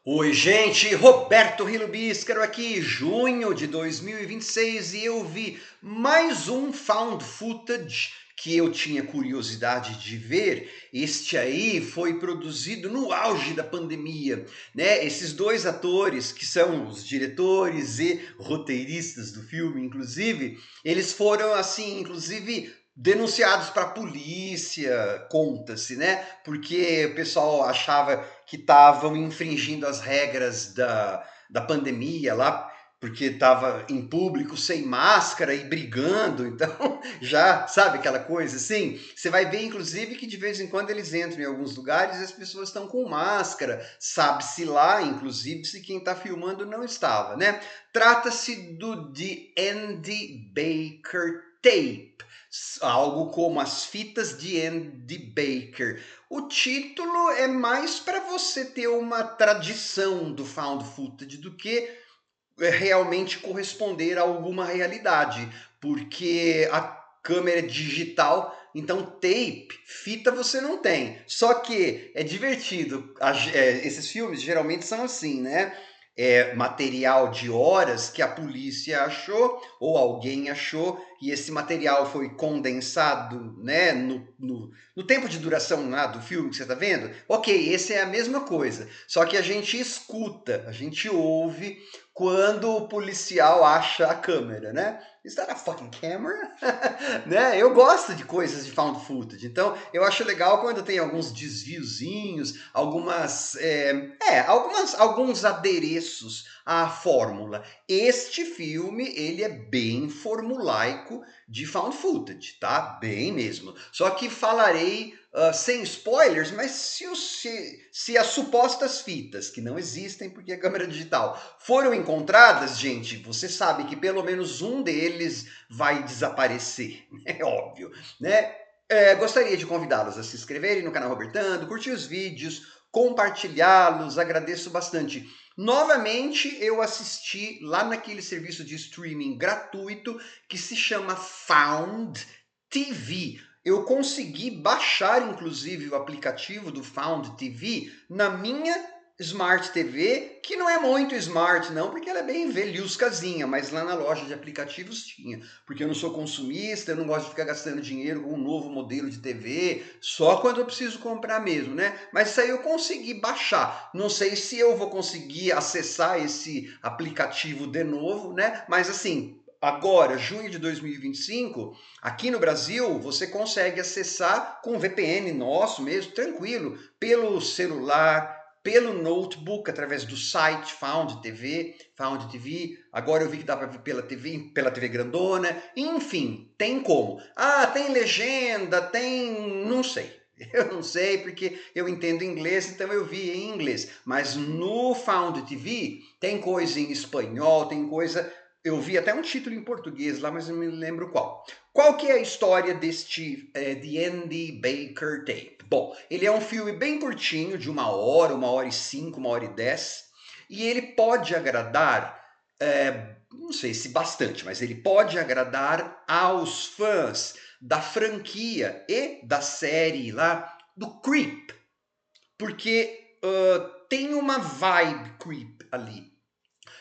Oi, gente, Roberto Rilubíscaro aqui, junho de 2026 e eu vi mais um found footage que eu tinha curiosidade de ver. Este aí foi produzido no auge da pandemia, né? Esses dois atores, que são os diretores e roteiristas do filme, inclusive, eles foram assim, inclusive denunciados para a polícia, conta-se, né? Porque o pessoal achava que estavam infringindo as regras da pandemia lá, porque estava em público sem máscara e brigando, então já sabe aquela coisa assim. Você vai ver, inclusive, que de vez em quando eles entram em alguns lugares e as pessoas estão com máscara, sabe-se lá, inclusive, se quem está filmando não estava, né? Trata-se do The Andy Baker Tape, algo como as fitas de Andy Baker. O título é mais para você ter uma tradição do found footage do que realmente corresponder a alguma realidade, porque a câmera é digital, então tape, fita você não tem. Só que é divertido. Esses filmes geralmente são assim, né? É material de horas que a polícia achou ou alguém achou e esse material foi condensado, né, no tempo de duração lá do filme que você está vendo. Ok, esse é a mesma coisa, só que a gente escuta, a gente ouve quando o policial acha a câmera, né? Is that a fucking camera? Né? Eu gosto de coisas de found footage, então eu acho legal quando tem alguns desviozinhos, alguns adereços à fórmula. Este filme, ele é bem formulaico de found footage, tá? Bem mesmo. Só que falarei sem spoilers, mas se as supostas fitas, que não existem porque é câmera digital, foram encontradas, gente, você sabe que pelo menos um deles vai desaparecer, é óbvio, né? Gostaria de convidá-los a se inscreverem no canal Robertando, curtir os vídeos, compartilhá-los, agradeço bastante. Novamente, eu assisti lá naquele serviço de streaming gratuito que se chama Found TV. Eu consegui baixar, inclusive, o aplicativo do Found TV na minha Smart TV, que não é muito smart não, porque ela é bem velhuscazinha, mas lá na loja de aplicativos tinha, porque eu não sou consumista, eu não gosto de ficar gastando dinheiro com um novo modelo de TV, só quando eu preciso comprar mesmo, né? Mas isso aí eu consegui baixar. Não sei se eu vou conseguir acessar esse aplicativo de novo, né? Mas assim, agora, junho de 2025, aqui no Brasil, você consegue acessar com VPN nosso mesmo, tranquilo, pelo celular, pelo notebook, através do site Found TV. Agora eu vi que dá para ver pela TV grandona. Enfim, tem como. Ah, tem legenda, tem. Não sei. Eu não sei porque eu entendo inglês, então eu vi em inglês. Mas no Found TV tem coisa em espanhol, tem coisa. Eu vi até um título em português lá, mas não me lembro qual. Qual que é a história deste The Andy Baker Tape? Bom, ele é um filme bem curtinho, de 1 hora e 5, 1 hora e 10, e ele pode agradar, não sei se bastante, mas ele pode agradar aos fãs da franquia e da série lá do Creep, porque tem uma vibe Creep ali.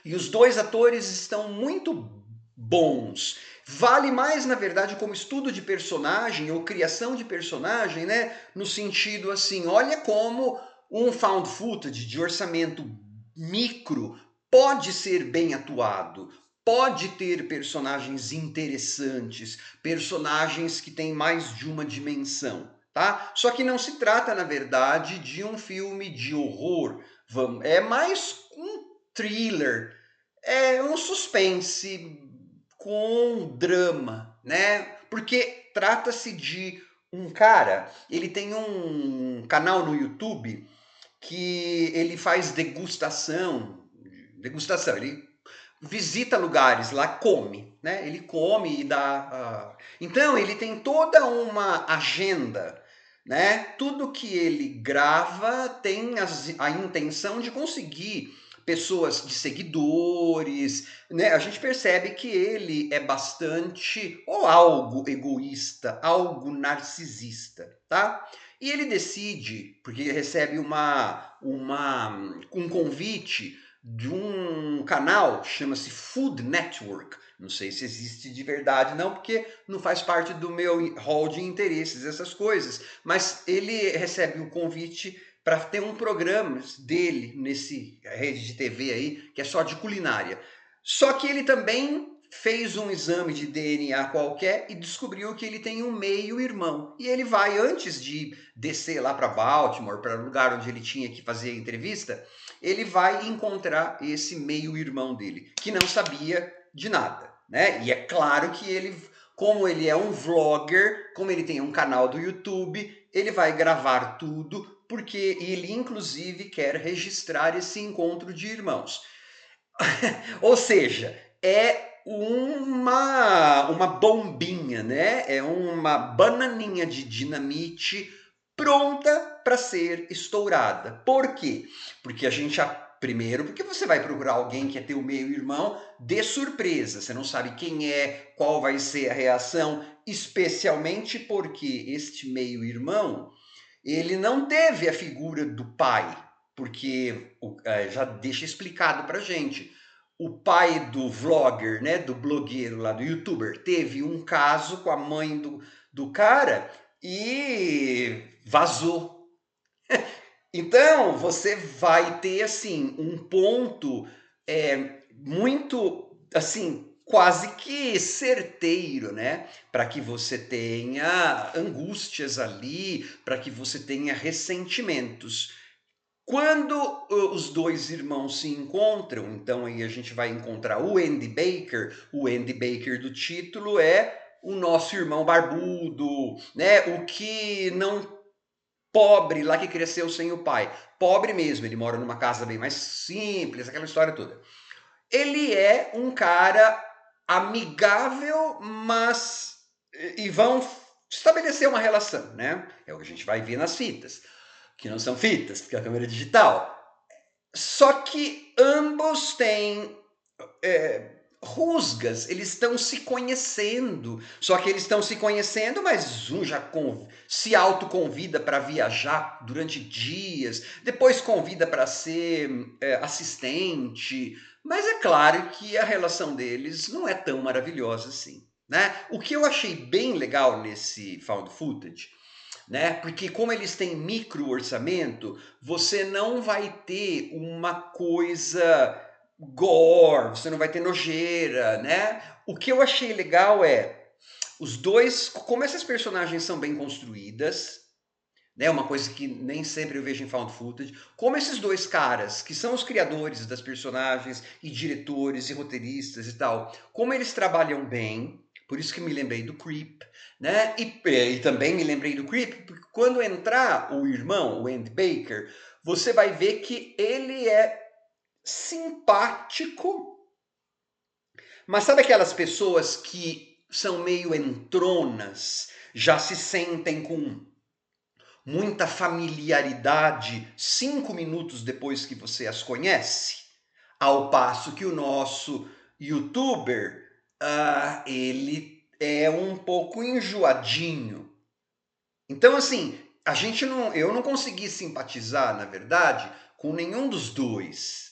E os dois atores estão muito bons. Vale mais, na verdade, como estudo de personagem ou criação de personagem, né? No sentido assim, olha como um found footage de orçamento micro pode ser bem atuado, pode ter personagens interessantes, personagens que têm mais de uma dimensão, tá? Só que não se trata, na verdade, de um filme de horror. É mais um thriller, é um suspense com drama, né? Porque trata-se de um cara, ele tem um canal no YouTube que ele faz degustação, ele visita lugares lá, come, né? Ele come e dá. Então ele tem toda uma agenda, né? Tudo que ele grava tem a intenção de conseguir pessoas de seguidores, né? A gente percebe que ele é bastante ou algo egoísta, algo narcisista, tá? E ele decide, porque ele recebe um convite de um canal, chama-se Food Network. Não sei se existe de verdade não, porque não faz parte do meu hall de interesses, essas coisas. Mas ele recebe um convite para ter um programa dele nesse rede de TV aí, que é só de culinária. Só que ele também fez um exame de DNA qualquer e descobriu que ele tem um meio-irmão. E ele vai, antes de descer lá para Baltimore, para o lugar onde ele tinha que fazer a entrevista, ele vai encontrar esse meio-irmão dele, que não sabia de nada, né? E é claro que ele, como ele é um vlogger, como ele tem um canal do YouTube, ele vai gravar tudo, porque ele inclusive quer registrar esse encontro de irmãos. Ou seja, é uma bombinha, né? É uma bananinha de dinamite pronta para ser estourada. Por quê? Porque a gente primeiro, porque você vai procurar alguém que é teu meio-irmão de surpresa. Você não sabe quem é, qual vai ser a reação, especialmente porque este meio-irmão, ele não teve a figura do pai, porque já deixa explicado pra gente. O pai do vlogger, né, do blogueiro lá, do youtuber, teve um caso com a mãe do cara e vazou. Então, você vai ter, assim, um ponto muito, assim, quase que certeiro, né? Para que você tenha angústias ali, para que você tenha ressentimentos. Quando os dois irmãos se encontram, então aí a gente vai encontrar o Andy Baker. O Andy Baker do título é o nosso irmão barbudo, né? O que não pobre lá que cresceu sem o pai. Pobre mesmo, ele mora numa casa bem mais simples, aquela história toda. Ele é um cara amigável, mas e vão estabelecer uma relação, né? É o que a gente vai ver nas fitas, que não são fitas, porque é a câmera digital. Só que ambos têm rusgas, eles estão se conhecendo. Só que eles estão se conhecendo, mas um já se autoconvida para viajar durante dias, depois convida para ser assistente. Mas é claro que a relação deles não é tão maravilhosa assim. Né? O que eu achei bem legal nesse found footage, né? Porque como eles têm micro orçamento, você não vai ter uma coisa gore, você não vai ter nojeira, né? O que eu achei legal é os dois, como essas personagens são bem construídas, né? Uma coisa que nem sempre eu vejo em found footage, como esses dois caras, que são os criadores das personagens e diretores e roteiristas e tal, como eles trabalham bem, por isso que me lembrei do Creep, né? E também me lembrei do Creep, porque quando entrar o irmão, o Andy Baker, você vai ver que ele é simpático, mas sabe aquelas pessoas que são meio entronas, já se sentem com muita familiaridade 5 minutos depois que você as conhece? Ao passo que o nosso youtuber, ele é um pouco enjoadinho. Então, assim, eu não consegui simpatizar, na verdade, com nenhum dos dois.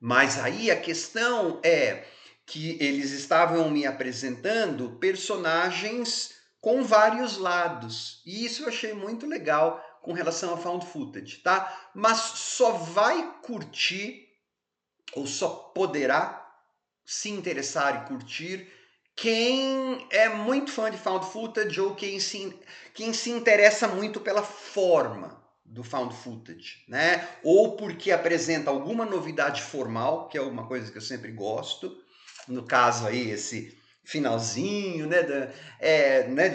Mas aí a questão é que eles estavam me apresentando personagens com vários lados. E isso eu achei muito legal com relação a found footage, tá? Mas só vai curtir ou só poderá se interessar e curtir quem é muito fã de found footage ou quem se interessa muito pela forma do found footage, né? Ou porque apresenta alguma novidade formal, que é uma coisa que eu sempre gosto. No caso aí, esse finalzinho, né, né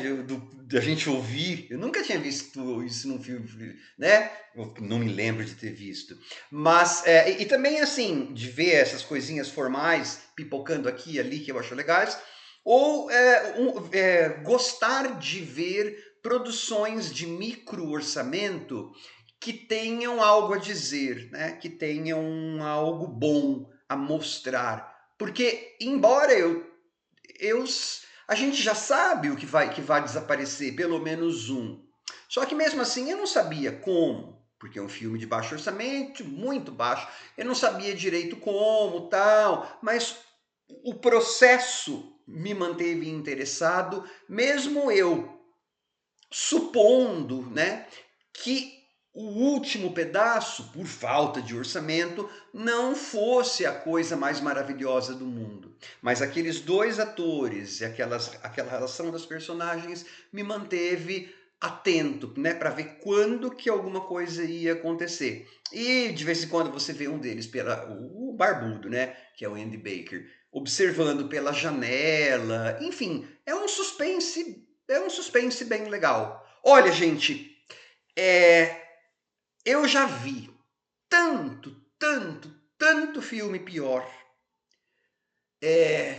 da gente ouvir. Eu nunca tinha visto isso num filme, né? Eu não me lembro de ter visto. Mas, e também, assim, de ver essas coisinhas formais pipocando aqui e ali que eu acho legais, ou gostar de ver produções de micro orçamento que tenham algo a dizer, né? Que tenham algo bom a mostrar. Porque, embora a gente já sabe o que vai desaparecer, pelo menos um. Só que mesmo assim eu não sabia como, porque é um filme de baixo orçamento, muito baixo, eu não sabia direito como, tal, mas o processo me manteve interessado, mesmo eu supondo, né, que o último pedaço, por falta de orçamento, não fosse a coisa mais maravilhosa do mundo. Mas aqueles dois atores e aquela relação das personagens me manteve atento, né, para ver quando que alguma coisa ia acontecer. E de vez em quando você vê um deles, o barbudo, né, que é o Andy Baker, observando pela janela, enfim, é um suspense bem legal. Olha, gente, eu já vi tanto filme pior,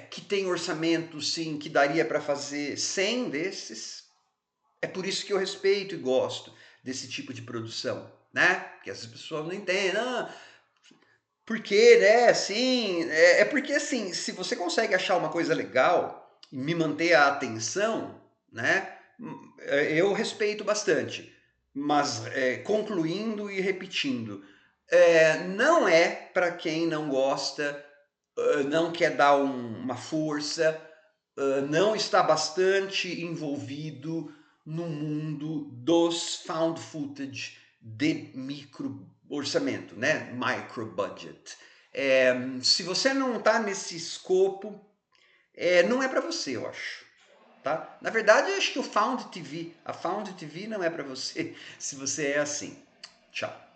que tem orçamento, sim, que daria para fazer 100 desses. É por isso que eu respeito e gosto desse tipo de produção, né? Porque as pessoas não entendem, por quê, né? Assim, é porque assim, se você consegue achar uma coisa legal e me manter a atenção, né? Eu respeito bastante. Mas concluindo e repetindo, não é para quem não gosta, não quer dar uma força, não está bastante envolvido no mundo dos found footage de micro orçamento, né? Micro budget. Se você não está nesse escopo, não é para você, eu acho. Tá? Na verdade, eu acho que a Found TV não é para você, se você é assim. Tchau.